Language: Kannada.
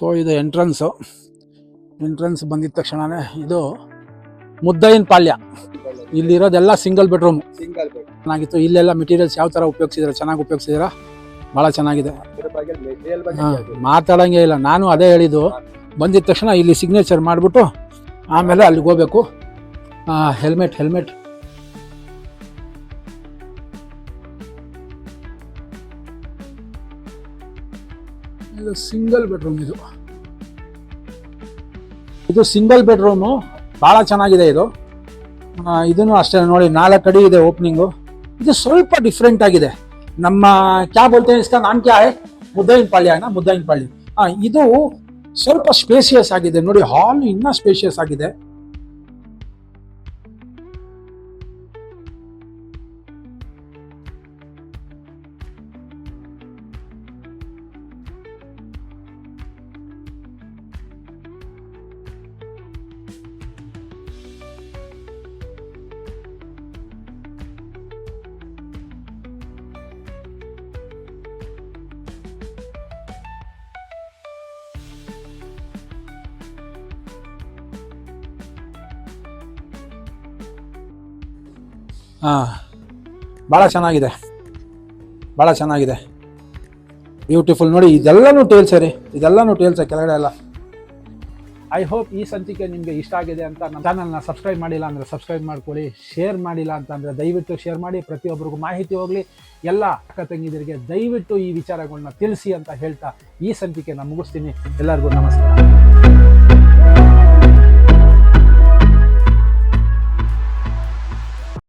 ಸೊ ಇದು ಎಂಟ್ರೆನ್ಸ್ ಬಂದಿದ ತಕ್ಷಣನೇ ಇದು ಮುದ್ದಯ್ಯನ ಪಾಳ್ಯ. ಇಲ್ಲಿರೋದೆಲ್ಲ ಸಿಂಗಲ್ ಬೆಡ್ರೂಮ್ ಚೆನ್ನಾಗಿತ್ತು. ಇಲ್ಲೆಲ್ಲ ಮೆಟೀರಿಯಲ್ಸ್ ಯಾವ ಥರ ಉಪಯೋಗಿಸಿದ್ರೆ ಚೆನ್ನಾಗಿ ಉಪಯೋಗಿಸಿದ್ರ, ಭಾಳ ಚೆನ್ನಾಗಿದೆ. ಮಾತಾಡೋಂಗೆ ಇಲ್ಲ. ನಾನು ಅದೇ ಹೇಳಿದ್ದು, ಬಂದಿದ ತಕ್ಷಣ ಇಲ್ಲಿ ಸಿಗ್ನೇಚರ್ ಮಾಡಿಬಿಟ್ಟು ಆಮೇಲೆ ಅಲ್ಲಿಗೆ ಹೋಗ್ಬೇಕು. ಹೆಲ್ಮೆಟ್ ಇದು ಸಿಂಗಲ್ ಬೆಡ್ರೂಮ್. ಇದು ಸಿಂಗಲ್ ಬೆಡ್ರೂಮು, ಭಾಳ ಚೆನ್ನಾಗಿದೆ. ಇದನ್ನು ಅಷ್ಟೇ ನೋಡಿ, 4 ಅಡಿ ಇದೆ ಓಪನಿಂಗು. ಇದು ಸ್ವಲ್ಪ ಡಿಫ್ರೆಂಟ್ ಆಗಿದೆ. ನಮ್ಮ ಕ್ಯಾ ಬೋಲ್ತೆ ಇಸ್ಕಾ ನಾಮ್ ಕ್ಯಾ ಹೈ, ಮುದ್ದಯ್ಯನ ಪಾಳ್ಯ. ಇದು ಸ್ವಲ್ಪ ಸ್ಪೇಸಿಯಸ್ ಆಗಿದೆ ನೋಡಿ. ಹಾಲ್ ಇನ್ನೂ ಸ್ಪೇಸಿಯಸ್ ಆಗಿದೆ. ಭಾಳ ಚೆನ್ನಾಗಿದೆ. ಬ್ಯೂಟಿಫುಲ್ ನೋಡಿ. ಇದೆಲ್ಲನೂ ಟೇಲ್ಸೇ ಕೆಳಗಡೆ ಎಲ್ಲ. ಐ ಹೋಪ್ ಈ ಸಂಚಿಕೆ ನಿಮಗೆ ಇಷ್ಟ ಆಗಿದೆ ಅಂತ. ನಮ್ಮ ಚಾನಲ್ನ ಸಬ್ಸ್ಕ್ರೈಬ್ ಮಾಡಿಲ್ಲ ಅಂದರೆ ಸಬ್ಸ್ಕ್ರೈಬ್ ಮಾಡ್ಕೊಳ್ಳಿ. ಶೇರ್ ಮಾಡಿಲ್ಲ ಅಂತಂದರೆ ದಯವಿಟ್ಟು ಶೇರ್ ಮಾಡಿ. ಪ್ರತಿಯೊಬ್ಬರಿಗೂ ಮಾಹಿತಿ ಹೋಗಲಿ. ಎಲ್ಲ ಅಕ್ಕ ತಂಗಿದರಿಗೆ ದಯವಿಟ್ಟು ಈ ವಿಚಾರಗಳನ್ನ ತಿಳಿಸಿ ಅಂತ ಹೇಳ್ತಾ ಈ ಸಂಚಿಕೆನ ಮುಗಿಸ್ತೀನಿ. ಎಲ್ಲರಿಗೂ ನಮಸ್ಕಾರ.